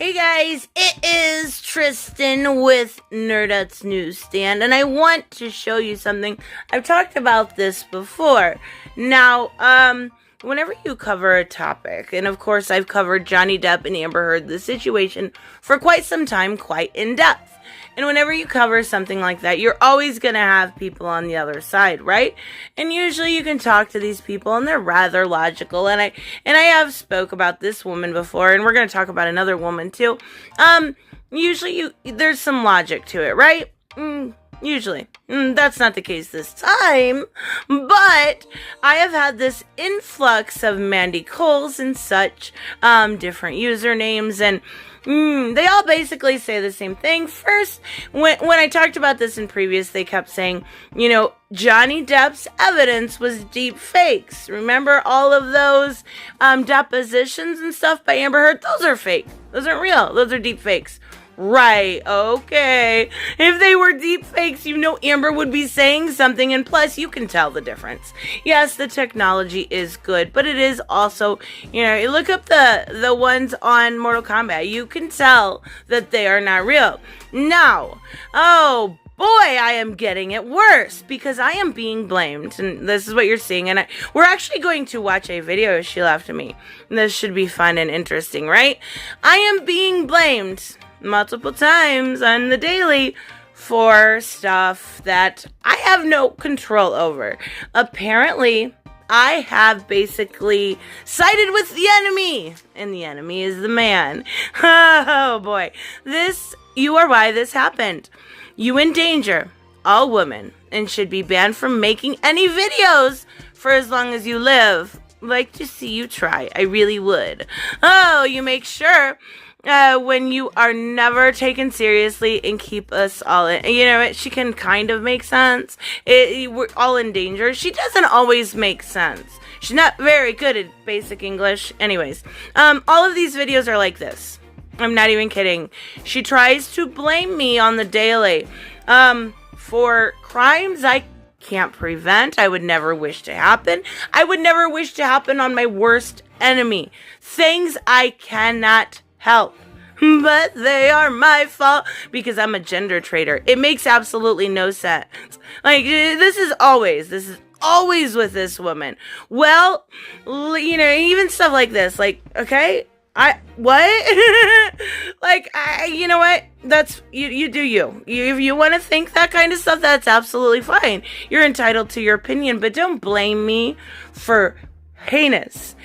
Hey guys, it is Tristan with Nerdette's NewsStand, and I want to show you something. I've talked about this before. Now, whenever you cover a topic, and of course I've covered Johnny Depp and Amber Heard, the situation, for quite some time, quite in depth. And whenever you cover something like that, you're always going to have people on the other side, right? And usually you can talk to these people and they're rather logical. And I have spoke about this woman before, and we're going to talk about another woman too. Usually there's some logic to it, right? Usually. That's not the case this time. But I have had this influx of Mandy Coles and such, different usernames, and they all basically say the same thing. First, when I talked about this in previous, they kept saying, Johnny Depp's evidence was deep fakes. Remember all of those depositions and stuff by Amber Heard? Those are fake. Those aren't real. Those are deep fakes. Right, okay. If they were deep fakes, Amber would be saying something, and plus you can tell the difference. Yes, the technology is good, but it is also, you look up the ones on Mortal Kombat, you can tell that they are not real. Now, oh boy, I am getting it worse because I am being blamed, and this is what you're seeing, and we're actually going to watch a video she left me. This should be fun and interesting, right? I am being blamed multiple times on the daily for stuff that I have no control over. Apparently, I have basically sided with the enemy, and the enemy is the man. Oh boy, you are why this happened. You endanger all women and should be banned from making any videos for as long as you live. Like to see you try, I really would. Oh, you make sure when you are never taken seriously and keep us all in, she can kind of make sense. We're all in danger. She doesn't always make sense. She's not very good at basic English. Anyways, all of these videos are like this. I'm not even kidding. She tries to blame me on the daily, for crimes I can't prevent. I would never wish to happen. I would never wish to happen on my worst enemy. Things I cannot help, but they are my fault because I'm a gender traitor. It makes absolutely no sense. Like, this is always with this woman. Well, even stuff like this, like, okay, what? Like, you know what? That's, you do you. If you want to think that kind of stuff, that's absolutely fine. You're entitled to your opinion, but don't blame me for heinous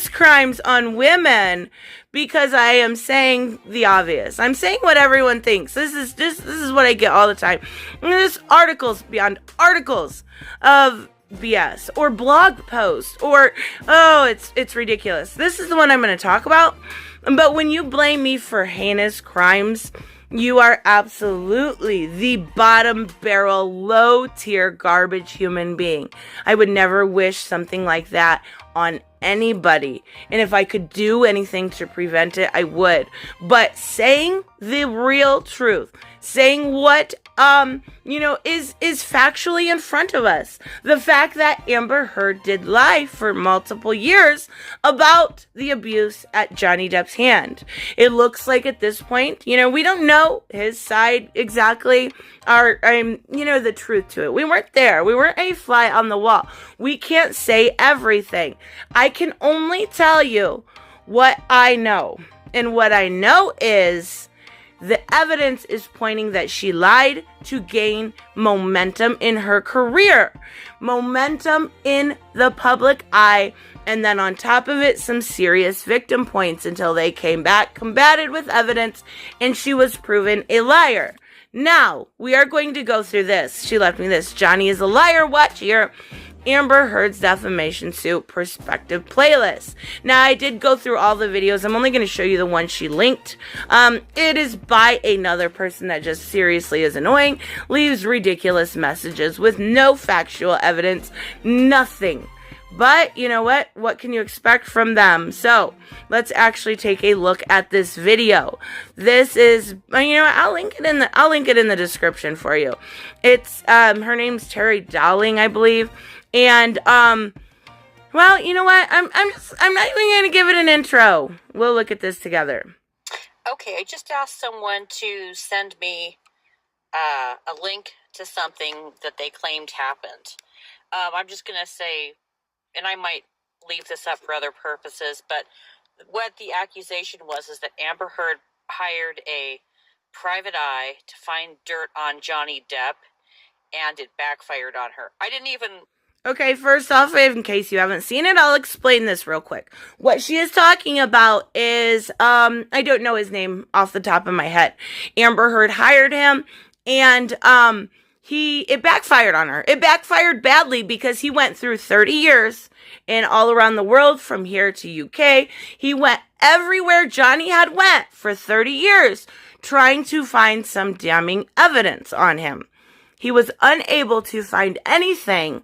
crimes on women because I am saying the obvious. I'm saying what everyone thinks. This is what I get all the time. And there's articles beyond articles of BS or blog posts or it's ridiculous. This is the one I'm going to talk about. But when you blame me for heinous crimes, you are absolutely the bottom barrel, low tier garbage human being. I would never wish something like that on anybody. And if I could do anything to prevent it, I would. But saying the real truth, saying what is factually in front of us. The fact that Amber Heard did lie for multiple years about the abuse at Johnny Depp's hand. It looks like at this point, we don't know his side exactly, the truth to it. We weren't there. We weren't a fly on the wall. We can't say everything. I can only tell you what I know. And what I know is the evidence is pointing that she lied to gain momentum in her career, momentum in the public eye, and then on top of it, some serious victim points until they came back, combated with evidence, and she was proven a liar. Now, we are going to go through this. She left me this. Johnny is a liar. Watch here. Amber Heard's defamation suit perspective playlist. Now, I did go through all the videos. I'm only going to show you the one she linked. It is by another person that just seriously is annoying, leaves ridiculous messages with no factual evidence, nothing. But you know what? What can you expect from them? So let's actually take a look at this video. This is, I'll link it in the description for you. It's her name's Terry Dowling, I believe. And well, you know what? I'm not even gonna give it an intro. We'll look at this together. Okay, I just asked someone to send me a link to something that they claimed happened. I'm just going to say, and I might leave this up for other purposes, but what the accusation was is that Amber Heard hired a private eye to find dirt on Johnny Depp, and it backfired on her. I didn't even... Okay, first off, in case you haven't seen it, I'll explain this real quick. What she is talking about is, I don't know his name off the top of my head. Amber Heard hired him, and, it backfired on her. It backfired badly because he went through 30 years and all around the world, from here to UK. He went everywhere Johnny had went for 30 years, trying to find some damning evidence on him. He was unable to find anything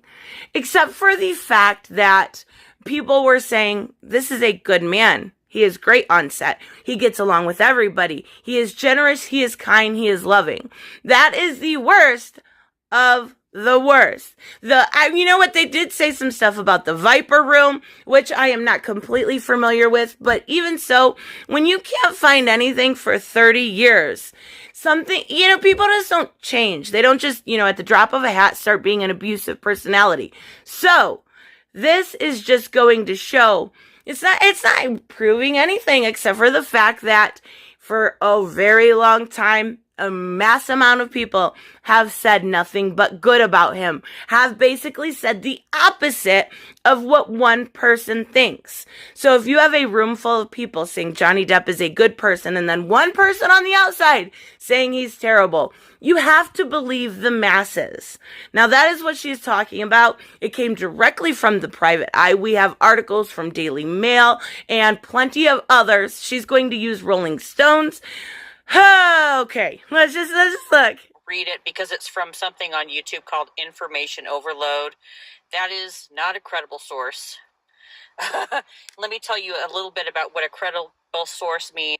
except for the fact that people were saying, this is a good man. He is great on set. He gets along with everybody. He is generous. He is kind. He is loving. That is the worst of the worst. You know what? They did say some stuff about the Viper Room, which I am not completely familiar with, but even so, when you can't find anything for 30 years, something, people just don't change. They don't just, at the drop of a hat start being an abusive personality. So, this is just going to show, it's not proving anything except for the fact that for a very long time, a mass amount of people have said nothing but good about him, have basically said the opposite of what one person thinks. So if you have a room full of people saying Johnny Depp is a good person, and then one person on the outside saying he's terrible, you have to believe the masses. Now that is what she's talking about. It came directly from the private eye. We have articles from Daily Mail and plenty of others. She's going to use Rolling Stones. Okay, let's just look. Read it because it's from something on YouTube called Information Overload. That is not a credible source. Let me tell you a little bit about what a credible source means.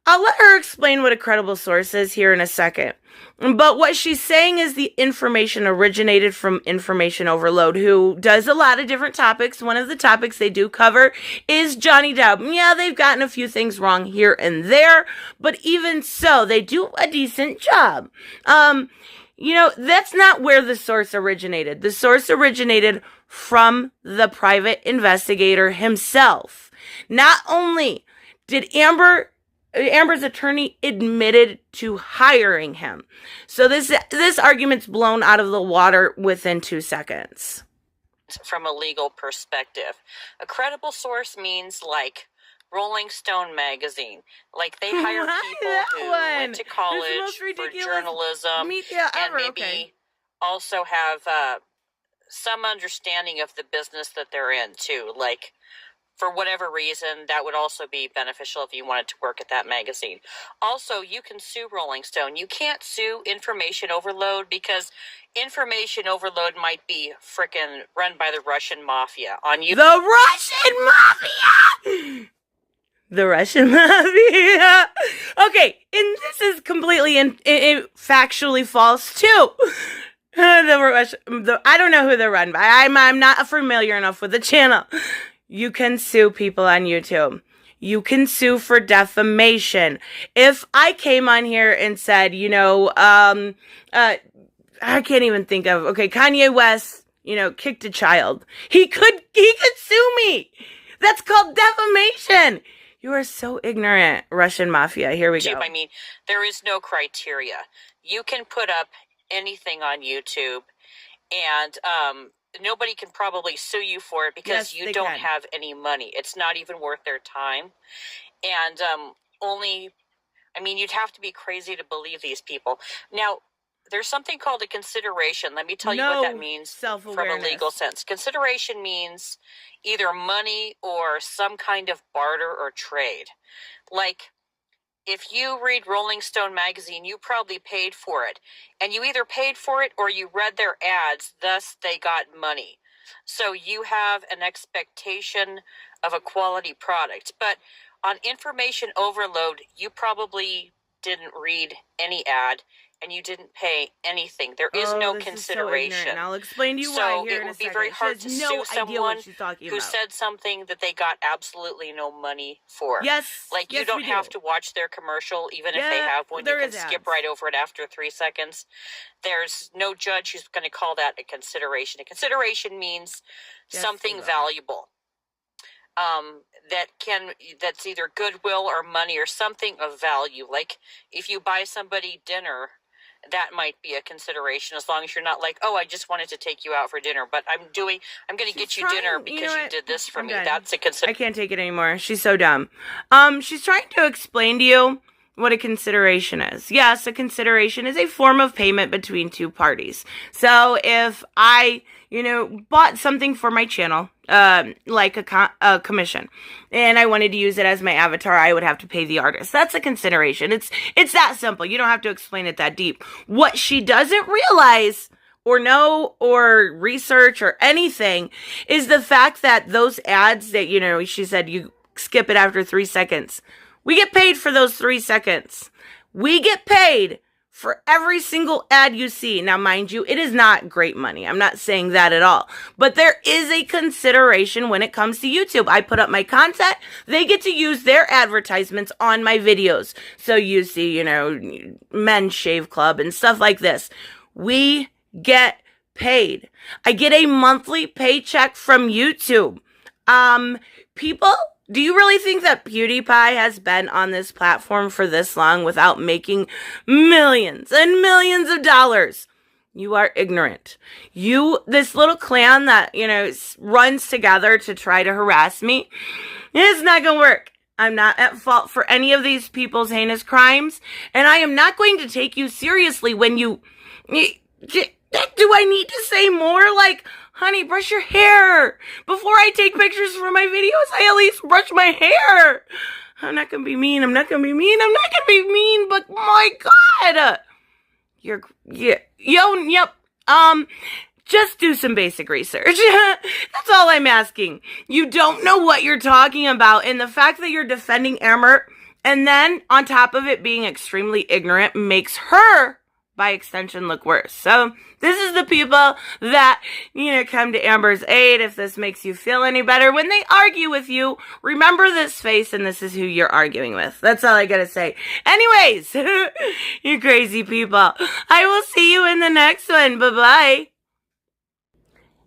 I'll let her explain what a credible source is here in a second. But what she's saying is the information originated from Information Overload, who does a lot of different topics. One of the topics they do cover is Johnny Depp. Yeah, they've gotten a few things wrong here and there, but even so, they do a decent job. That's not where the source originated. The source originated from the private investigator himself. Not only did Amber's attorney admitted to hiring him. So this argument's blown out of the water within 2 seconds. From a legal perspective, a credible source means like Rolling Stone magazine. Like they hire people who went to college for journalism and maybe also have some understanding of the business that they're in too. Like, for whatever reason, that would also be beneficial if you wanted to work at that magazine. Also, you can sue Rolling Stone. You can't sue Information Overload because Information Overload might be frickin' run by the Russian mafia on you. The Russian mafia! The Russian mafia. Okay, and this is completely factually false too. I don't know who they're run by. I'm not familiar enough with the channel. You can sue people on YouTube. You can sue for defamation. If I came on here and said, I can't even think of, Kanye West, kicked a child. He could sue me. That's called defamation. You are so ignorant, Russian mafia. Here we go. I mean, there is no criteria. You can put up anything on YouTube and, nobody can probably sue you for it because you don't have any money. It's not even worth their time. And you'd have to be crazy to believe these people. Now, there's something called a consideration. Let me tell you what that means from a legal sense. Consideration means either money or some kind of barter or trade. Like, if you read Rolling Stone magazine, you probably paid for it. And you either paid for it or you read their ads, thus they got money. So you have an expectation of a quality product. But on Information Overload, you probably didn't read any ad and you didn't pay anything. There is no consideration. So I'll explain to you why here in a second. So it would be very hard to sue someone who said something that they got absolutely no money for. Yes. Like, you don't have to watch their commercial, even if they have one. You can skip right over it after 3 seconds. There's no judge who's going to call that a consideration. A consideration means something valuable. That's either goodwill or money or something of value. Like, if you buy somebody dinner, that might be a consideration, as long as you're not like, oh, I just wanted to take you out for dinner, but I'm going to get you dinner because you did this for me. That's a consideration. I can't take it anymore. She's so dumb. She's trying to explain to you what a consideration is. Yes, a consideration is a form of payment between two parties. So if I, bought something for my channel, like a commission, and I wanted to use it as my avatar, I would have to pay the artist. That's a consideration. It's that simple. You don't have to explain it that deep. What she doesn't realize or know or research or anything is the fact that those ads that, she said you skip it after 3 seconds. We get paid for those 3 seconds. We get paid for every single ad you see. Now, mind you, it is not great money. I'm not saying that at all. But there is a consideration when it comes to YouTube. I put up my content. They get to use their advertisements on my videos. So you see, Men's Shave Club and stuff like this. We get paid. I get a monthly paycheck from YouTube. People, do you really think that PewDiePie has been on this platform for this long without making millions and millions of dollars? You are ignorant. This little clan that, runs together to try to harass me, it's not going to work. I'm not at fault for any of these people's heinous crimes, and I am not going to take you seriously when you... Do I need to say more? Like, honey, brush your hair. Before I take pictures for my videos, I at least brush my hair. I'm not going to be mean. But my God. Just do some basic research. That's all I'm asking. You don't know what you're talking about. And the fact that you're defending Amber, and then on top of it being extremely ignorant, makes her, by extension, look worse. So this is the people that, come to Amber's aid. If this makes you feel any better, when they argue with you, remember this face and this is who you're arguing with. That's all I gotta say. Anyways, you crazy people. I will see you in the next one. Bye-bye.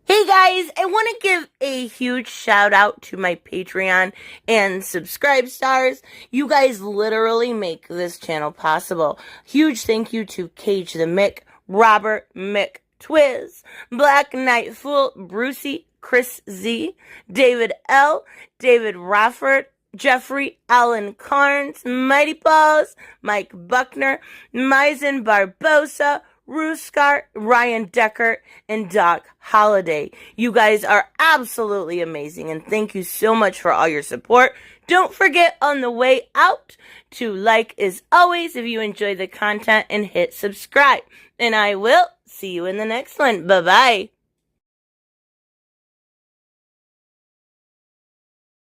Hey guys, I want to give a huge shout out to my Patreon and subscribe stars. You guys literally make this channel possible. Huge thank you to Cage the Mick, Robert Mick Twiz, Black Knight Fool, Brucey, Chris Z, David L, David Rafford, Jeffrey Allen Carnes, Mighty Balls, Mike Buckner, Maizen Barbosa, Ruskart, Ryan Deckert, and Doc Holliday. You guys are absolutely amazing, and thank you so much for all your support. Don't forget on the way out to like as always if you enjoy the content and hit subscribe. And I will see you in the next one. Bye-bye.